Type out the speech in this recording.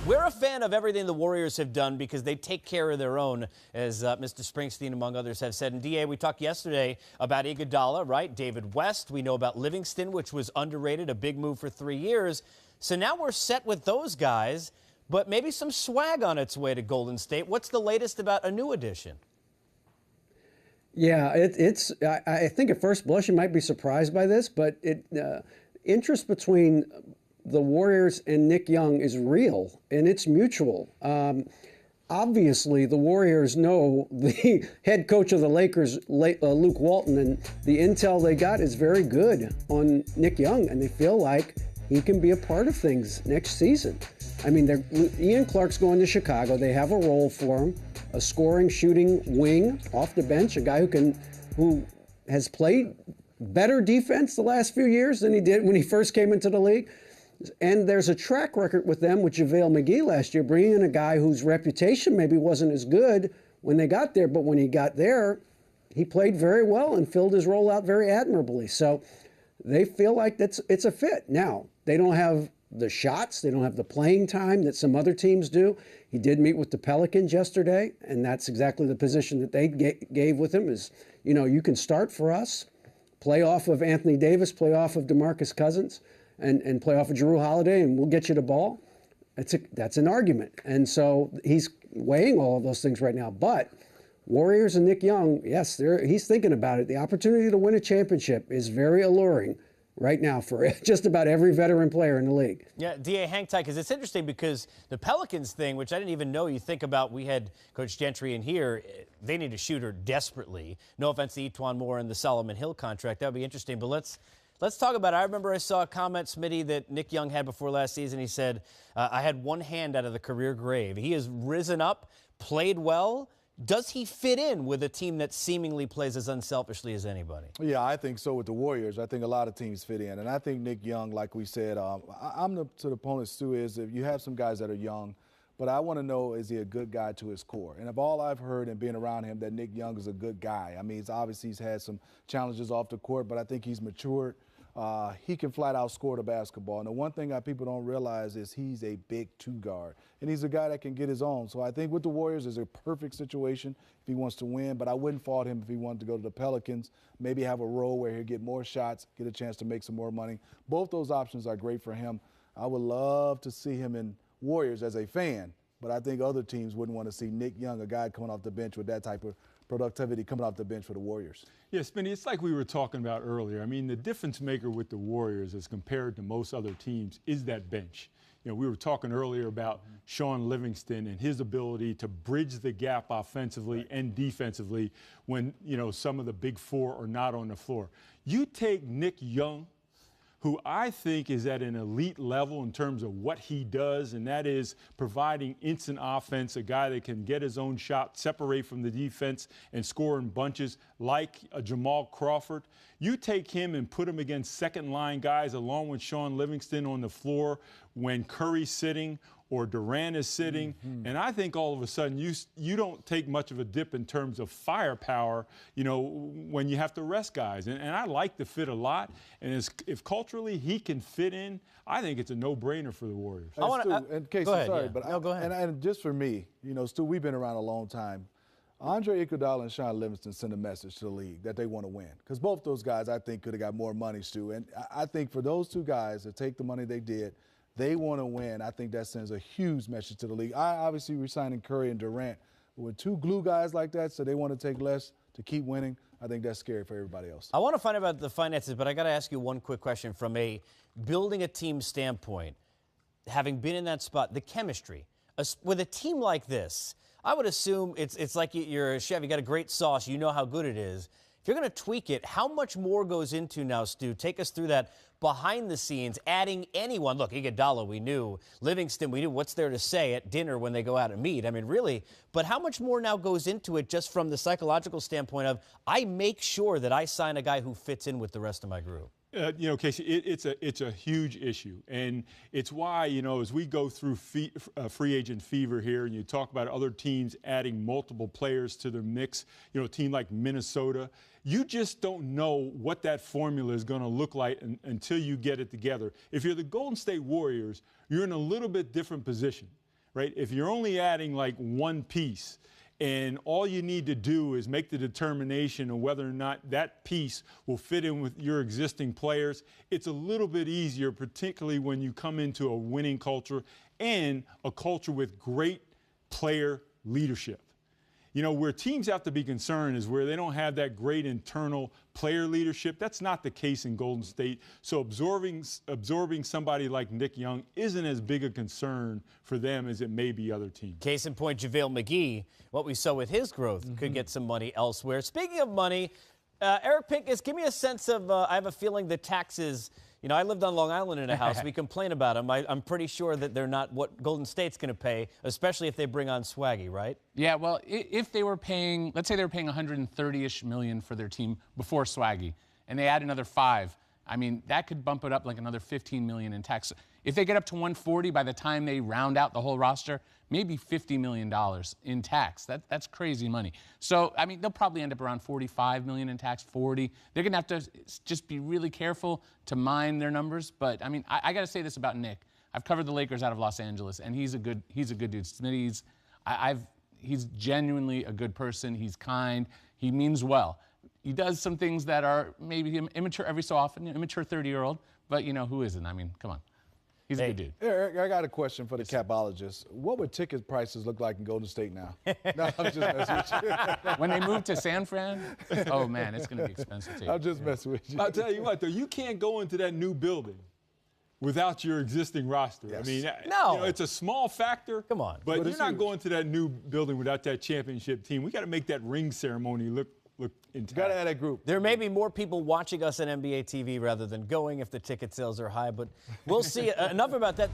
We're a fan of everything the Warriors have done because they take care of their own, as Mr. Springsteen, among others, have said. And, D.A., we talked yesterday about Iguodala, right? David West. We know about Livingston, which was underrated, a big move for 3 years. So now we're set with those guys, but maybe some swag on its way to Golden State. What's the latest about a new addition? Yeah, I think at first blush you might be surprised by this, but interest between the Warriors and Nick Young is real, and it's mutual. Obviously, the Warriors know the head coach of the Lakers, Luke Walton, and the intel they got is very good on Nick Young, and they feel like he can be a part of things next season. I mean, Ian Clark's going to Chicago. They have a role for him, a scoring, shooting wing off the bench, a guy who has played better defense the last few years than he did when he first came into the league. And there's a track record with them with JaVale McGee last year, bringing in a guy whose reputation maybe wasn't as good when they got there, but when he got there, he played very well and filled his role out very admirably. So they feel like it's a fit. Now, they don't have the shots, they don't have the playing time that some other teams do. He did meet with the Pelicans yesterday, and that's exactly the position that they gave with him is, you can start for us, play off of Anthony Davis, play off of DeMarcus Cousins, and play off of Jrue Holiday, and we'll get you the ball. That's an argument. And so he's weighing all of those things right now. But Warriors and Nick Young, yes, he's thinking about it. The opportunity to win a championship is very alluring right now for just about every veteran player in the league. Yeah, D.A., hang tight, because it's interesting because the Pelicans thing, which I didn't even know, you think about, we had Coach Gentry in here, they need a shooter desperately. No offense to Etuan Moore and the Solomon Hill contract. That would be interesting, but Let's talk about it. I remember I saw a comment, Smitty, that Nick Young had before last season. He said, I had one hand out of the career grave. He has risen up, played well. Does he fit in with a team that seemingly plays as unselfishly as anybody? Yeah, I think so with the Warriors. I think a lot of teams fit in. And I think Nick Young, like we said, I'm to the opponents too, is if you have some guys that are young, but I want to know, is he a good guy to his core? And of all I've heard and being around him, that Nick Young is a good guy. I mean, he's had some challenges off the court, but I think he's matured. He can flat out score the basketball. And the one thing that people don't realize is he's a big two guard. And he's a guy that can get his own. So I think with the Warriors, it's a perfect situation if he wants to win. But I wouldn't fault him if he wanted to go to the Pelicans, maybe have a role where he'll get more shots, get a chance to make some more money. Both those options are great for him. I would love to see him in Warriors as a fan. But I think other teams wouldn't want to see Nick Young, a guy coming off the bench with that type of productivity coming off the bench for the Warriors. Yeah, Spenny, it's like we were talking about earlier. I mean, the difference maker with the Warriors as compared to most other teams is that bench. We were talking earlier about Sean Livingston and his ability to bridge the gap offensively and defensively when, some of the big four are not on the floor. You take Nick Young, who I think is at an elite level in terms of what he does, and that is providing instant offense, a guy that can get his own shot, separate from the defense, and score in bunches like a Jamal Crawford. You take him and put him against second-line guys along with Sean Livingston on the floor when Curry's sitting or Durant is sitting, and I think all of a sudden you don't take much of a dip in terms of firepower, when you have to rest guys. And I like the fit a lot, and if culturally he can fit in, I think it's a no-brainer for the Warriors. And Casey, go ahead, sorry, yeah. but no, go ahead. And just for me, Stu, we've been around a long time. Andre Iguodala and Sean Livingston sent a message to the league that they want to win. Because both those guys, I think, could have got more money, Stu. And I think for those two guys to take the money they did, they want to win. I think that sends a huge message to the league. I obviously re-signing Curry and Durant. But with two glue guys like that, so they want to take less to keep winning, I think that's scary for everybody else. I want to find out about the finances, but I got to ask you one quick question from a building a team standpoint. Having been in that spot, the chemistry. With a team like this, I would assume it's like you're a chef. You got a great sauce. You know how good it is. If you're going to tweak it, how much more goes into now, Stu? Take us through that behind the scenes, adding anyone. Look, Iguodala, we knew. Livingston, we knew. What's there to say at dinner when they go out and meet? I mean, really. But how much more now goes into it just from the psychological standpoint of I make sure that I sign a guy who fits in with the rest of my group? You know, Casey, it's a huge issue, and it's why, you know, as we go through free agent fever here, and you talk about other teams adding multiple players to their mix, you know, a team like Minnesota, you just don't know what that formula is going to look like until you get it together. If you're the Golden State Warriors, you're in a little bit different position, right? If you're only adding like one piece, and all you need to do is make the determination of whether or not that piece will fit in with your existing players. It's a little bit easier, particularly when you come into a winning culture and a culture with great player leadership. You know, where teams have to be concerned is where they don't have that great internal player leadership. That's not the case in Golden State. So absorbing somebody like Nick Young isn't as big a concern for them as it may be other teams. Case in point, JaVale McGee, what we saw with his growth could get some money elsewhere. Speaking of money, Eric Pincus, give me a sense of, I have a feeling the taxes, you know, I lived on Long Island in a house. We complain about them. I'm pretty sure that they're not what Golden State's going to pay, especially if they bring on Swaggy, right? Yeah, well, if they were paying, let's say they were paying $130-ish million for their team before Swaggy, and they add another $5, I mean, that could bump it up like another $15 million in tax. If they get up to 140 by the time they round out the whole roster, maybe $50 million in tax. That's crazy money. So, I mean, they'll probably end up around $45 million in tax, 40. They're going to have to just be really careful to mine their numbers. But, I mean, I got to say this about Nick. I've covered the Lakers out of Los Angeles, and he's a good dude. Smitty's, he's genuinely a good person. He's kind. He means well. He does some things that are maybe immature every so often, immature 30-year-old, but, you know, who isn't? I mean, come on. He's a good dude. Eric, I got a question for the capologist. What would ticket prices look like in Golden State now? No, I'm just messing with you. When they move to San Fran, oh, man, it's going to be expensive, too. I'm just messing with you. I'll tell you what, though, you can't go into that new building without your existing roster. Yes. I mean, no. You know, it's a small factor. Come on. But you're not huge. going to that new building without that championship team. We got to make that ring ceremony look intact. Got to have that group. There may be more people watching us on NBA TV rather than going if the ticket sales are high, but we'll see. Enough about that.